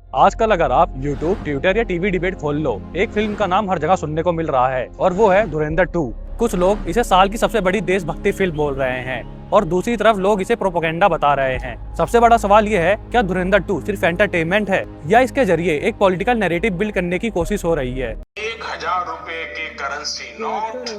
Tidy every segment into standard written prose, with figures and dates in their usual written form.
आजकल अगर आप YouTube, ट्विटर या टीवी डिबेट खोल लो, एक फिल्म का नाम हर जगह सुनने को मिल रहा है और वो है धुरंधर 2। कुछ लोग इसे साल की सबसे बड़ी देशभक्ति फिल्म बोल रहे हैं और दूसरी तरफ लोग इसे प्रोपेगेंडा बता रहे हैं। सबसे बड़ा सवाल ये है, क्या धुरंधर 2 सिर्फ एंटरटेनमेंट है या इसके जरिए एक पॉलिटिकल नैरेटिव बिल्ड करने की कोशिश हो रही है। 1000 रुपए के करेंसी नोट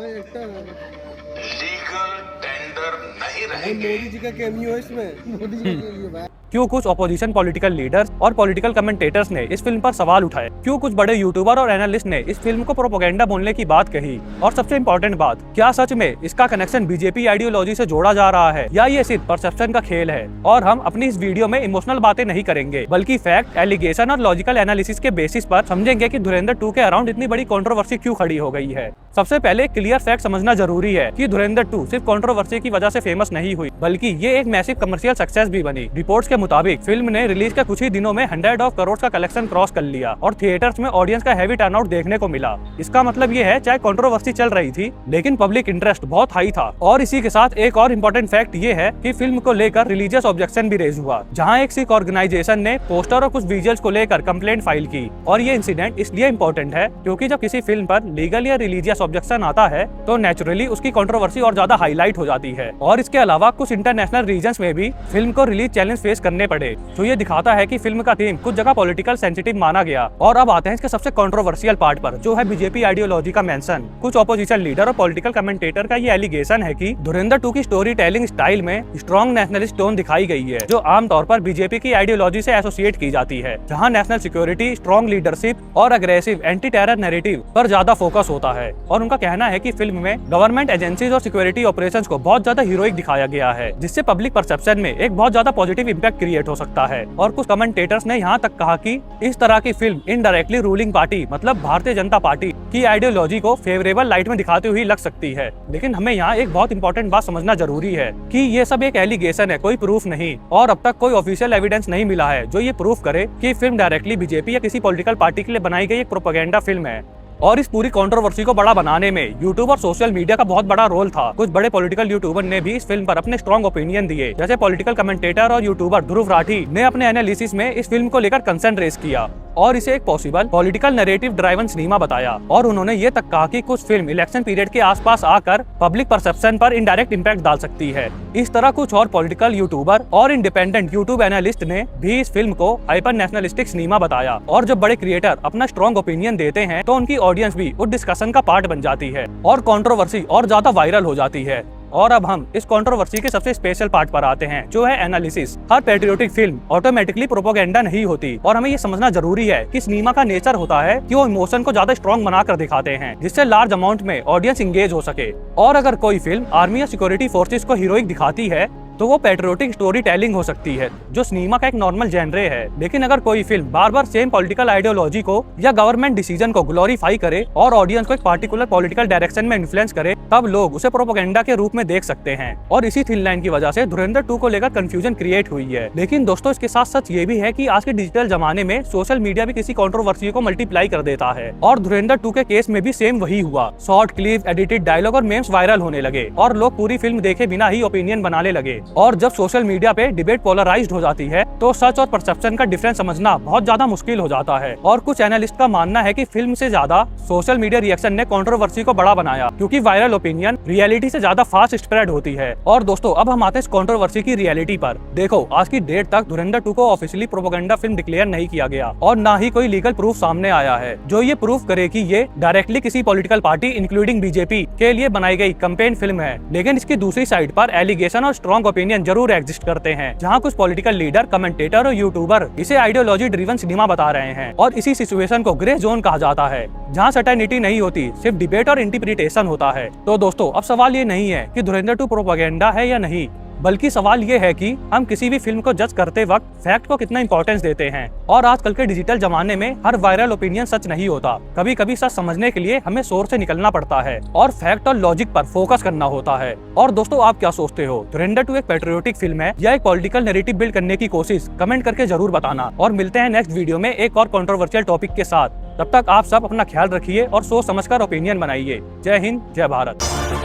लीगल टेंडर नहीं रहेंगे। मोदी जी का कैमियो है इसमें, मोदी जी का कैमियो है। क्यों कुछ ऑपोजिशन पॉलिटिकल लीडर्स और पॉलिटिकल कमेंटेटर्स ने इस फिल्म पर सवाल उठाए? क्यों कुछ बड़े यूट्यूबर और एनालिस्ट ने इस फिल्म को प्रोपेगेंडा बोलने की बात कही? और सबसे इम्पोर्टेंट बात, क्या सच में इसका कनेक्शन बीजेपी आइडियोलॉजी से जोड़ा जा रहा है या ये सिर्फ परसेप्शन का खेल है? और हम अपनी इस वीडियो में इमोशनल बातें नहीं करेंगे, बल्कि फैक्ट, एलिगेशन और लॉजिकल एनालिसिस के बेसिस पर समझेंगे कि धुरंधर 2 के अराउंड इतनी बड़ी कंट्रोवर्सी क्यों खड़ी हो गई है। सबसे पहले क्लियर फैक्ट समझना जरूरी है कि धुरंधर 2 सिर्फ कंट्रोवर्सी की वजह से फेमस नहीं हुई, बल्कि ये एक मैसिव कमर्शियल सक्सेस भी बनी। रिपोर्ट्स के मुताबिक फिल्म ने रिलीज के कुछ ही दिनों में 100 करोड़ का कलेक्शन क्रॉस कर लिया और थिएटर्स में ऑडियंस का हैवी टर्नआउट देखने को मिला। इसका मतलब ये है, चाहे कंट्रोवर्सी चल रही थी लेकिन पब्लिक इंटरेस्ट बहुत हाई था। और इसी के साथ एक और इम्पोर्टेंट फैक्ट ये है कि फिल्म को लेकर रिलीजियस ऑब्जेक्शन भी रेज हुआ, जहां एक सिख ऑर्गेनाइजेशन ने पोस्टर और कुछ विजुअल्स को लेकर कंप्लेंट फाइल की। और ये इंसिडेंट इसलिए इम्पोर्टेंट है क्योंकि जब किसी फिल्म पर लीगल या रिलीजियस ऑब्जेक्शन आता है तो नेचुरली उसकी कंट्रोवर्सी और ज्यादा हाईलाइट हो जाती है। और इसके अलावा कुछ इंटरनेशनल रीजन्स में भी फिल्म को रिलीज चैलेंज फेस करने पड़े, तो ये दिखाता है कि फिल्म का थीम कुछ जगह पॉलिटिकल सेंसिटिव माना गया। और अब आते हैं इसके सबसे कंट्रोवर्शियल पार्ट पर, जो है बीजेपी आइडियोलॉजी का मेंशन। कुछ ऑपोजिशन लीडर और पॉलिटिकल कमेंटेटर का ये एलिगेशन है कि धुरंधर 2 की स्टोरी टेलिंग स्टाइल में स्ट्रॉन्ग नेशनलिस्ट टोन दिखाई गई है, जो आमतौर पर बीजेपी की आइडियोलॉजी से एसोसिएट की जाती है, जहां नेशनल सिक्योरिटी, स्ट्रॉन्ग लीडरशिप और अग्रेसिव एंटी टेरर नैरेटिव पर ज्यादा फोकस होता है। और उनका कहना है कि फिल्म में गवर्नमेंट एजेंसीज और सिक्योरिटी ऑपरेशंस को बहुत ज्यादा हीरोइक दिखाया गया है, जिससे पब्लिक परसेप्शन में एक बहुत ज्यादा पॉजिटिव इंपैक्ट क्रिएट हो सकता है। और कुछ कमेंटेटर्स ने यहाँ तक कहा कि इस तरह की फिल्म इनडायरेक्टली रूलिंग पार्टी मतलब भारतीय जनता पार्टी की आइडियोलॉजी को फेवरेबल लाइट में दिखाते हुए लग सकती है। लेकिन हमें यहाँ एक बहुत इंपॉर्टेंट बात समझना जरूरी है कि ये सब एक एलिगेशन है, कोई प्रूफ नहीं। और अब तक कोई ऑफिशियल एविडेंस नहीं मिला है जो ये प्रूफ करे कि फिल्म डायरेक्टली बीजेपी या किसी पॉलिटिकल पार्टी के लिए बनाई गई एक प्रोपेगेंडा फिल्म है। और इस पूरी कंट्रोवर्सी को बड़ा बनाने में यूट्यूब और सोशल मीडिया का बहुत बड़ा रोल था। कुछ बड़े पॉलिटिकल यूट्यूबर ने भी इस फिल्म पर अपने स्ट्रॉन्ग ओपिनियन दिए, जैसे पॉलिटिकल कमेंटेटर और यूट्यूबर ध्रुव राठी ने अपने एनालिसिस में इस फिल्म को लेकर कंसर्न रेज किया और इसे एक possible political narrative driven cinema बताया। और उन्होंने ये तक कहा कि कुछ फिल्म इलेक्शन पीरियड के आसपास आकर पब्लिक परसेप्शन पर इनडायरेक्ट इंपैक्ट डाल सकती है। इस तरह कुछ और पॉलिटिकल यूट्यूबर और इंडिपेंडेंट यूट्यूब एनालिस्ट ने भी इस फिल्म को हाइपर नेशनलिस्टिक सिनेमा बताया। और जब बड़े क्रिएटर अपना स्ट्रॉन्ग ओपिनियन देते हैं तो उनकी ऑडियंस भी उस डिस्कशन का पार्ट बन जाती है और कंट्रोवर्सी और ज्यादा वायरल हो जाती है। और अब हम इस कंट्रोवर्सी के सबसे स्पेशल पार्ट पर आते हैं, जो है एनालिसिस। हर पैट्रियोटिक फिल्म ऑटोमेटिकली प्रोपेगेंडा नहीं होती और हमें ये समझना जरूरी है कि सिनेमा का नेचर होता है कि वो इमोशन को ज्यादा स्ट्रॉन्ग बनाकर दिखाते हैं, जिससे लार्ज अमाउंट में ऑडियंस इंगेज हो सके। और अगर कोई फिल्म आर्मी या सिक्योरिटी फोर्सेस को हीरोइक दिखाती है तो वो पैट्रियोटिक स्टोरी टेलिंग हो सकती है, जो सिनेमा का एक नॉर्मल जेनरे है। लेकिन अगर कोई फिल्म बार बार सेम पॉलिटिकल आइडियोलॉजी को या गवर्नमेंट डिसीजन को ग्लोरीफाई करे और ऑडियंस को एक पार्टिकुलर पॉलिटिकल डायरेक्शन में इन्फ्लुएंस करे, तब लोग उसे प्रोपेगेंडा के रूप में देख सकते हैं। और इसी थिन लाइन की वजह से धुरंधर 2 को लेकर कंफ्यूजन क्रिएट हुई है। लेकिन दोस्तों, इसके साथ सच ये भी है कि आज के डिजिटल जमाने में सोशल मीडिया भी किसी कंट्रोवर्सी को मल्टीप्लाई कर देता है। और धुरंधर 2 के केस में भी सेम वही हुआ। शॉर्ट क्लिप, एडिटेड डायलॉग और मेम्स वायरल होने लगे और लोग पूरी फिल्म देखे बिना ही ओपिनियन बनाने लगे। और जब सोशल मीडिया पे डिबेट पोलराइज्ड हो जाती है तो सच और परसेप्शन का डिफरेंस समझना बहुत ज्यादा मुश्किल हो जाता है। और कुछ एनालिस्ट का मानना है कि फिल्म से ज्यादा सोशल मीडिया रिएक्शन ने कंट्रोवर्सी को बड़ा बनाया, क्योंकि वायरल ओपिनियन रियलिटी से ज्यादा फास्ट स्प्रेड होती है। और दोस्तों, अब हम आते हैं इस कंट्रोवर्सी की रियलिटी पर। देखो, आज की डेट तक धुरंधर 2 को ऑफिशियली प्रोपेगेंडा फिल्म डिक्लेयर नहीं किया गया और ना ही कोई लीगल प्रूफ सामने आया है जो ये प्रूफ करे कि ये डायरेक्टली किसी पॉलिटिकल पार्टी इंक्लूडिंग बीजेपी के लिए बनाई गई कैंपेन फिल्म है। लेकिन इसकी दूसरी साइड पर एलिगेशन और स्ट्रॉन्ग ओपिनियन जरूर एग्जिस्ट करते हैं, जहां कुछ पॉलिटिकल लीडर, कमेंटेटर और यूट्यूबर इसे आइडियोलॉजी ड्रिवन सिनेमा बता रहे हैं। और इसी सिचुएशन को ग्रे जोन कहा जाता है, जहां सर्टेनिटी नहीं होती, सिर्फ डिबेट और इंटरप्रिटेशन होता है। तो दोस्तों, अब सवाल ये नहीं है कि धुरंधर 2 प्रोपेगेंडा है या नहीं, बल्कि सवाल ये है कि हम किसी भी फिल्म को जज करते वक्त फैक्ट को कितना इंपॉर्टेंस देते हैं। और आजकल के डिजिटल जमाने में हर वायरल ओपिनियन सच नहीं होता। कभी कभी सच समझने के लिए हमें सोर्स से निकलना पड़ता है और फैक्ट और लॉजिक पर फोकस करना होता है। और दोस्तों, आप क्या सोचते हो? धुरंधर 2 एक पैट्रियोटिक फिल्म है या एक पॉलिटिकल नैरेटिव बिल्ड करने की कोशिश? कमेंट करके जरूर बताना। और मिलते हैं नेक्स्ट वीडियो में एक और कंट्रोवर्शियल टॉपिक के साथ। तब तक आप सब अपना ख्याल रखिए और सोच समझकर ओपिनियन बनाइए। जय हिंद, जय भारत।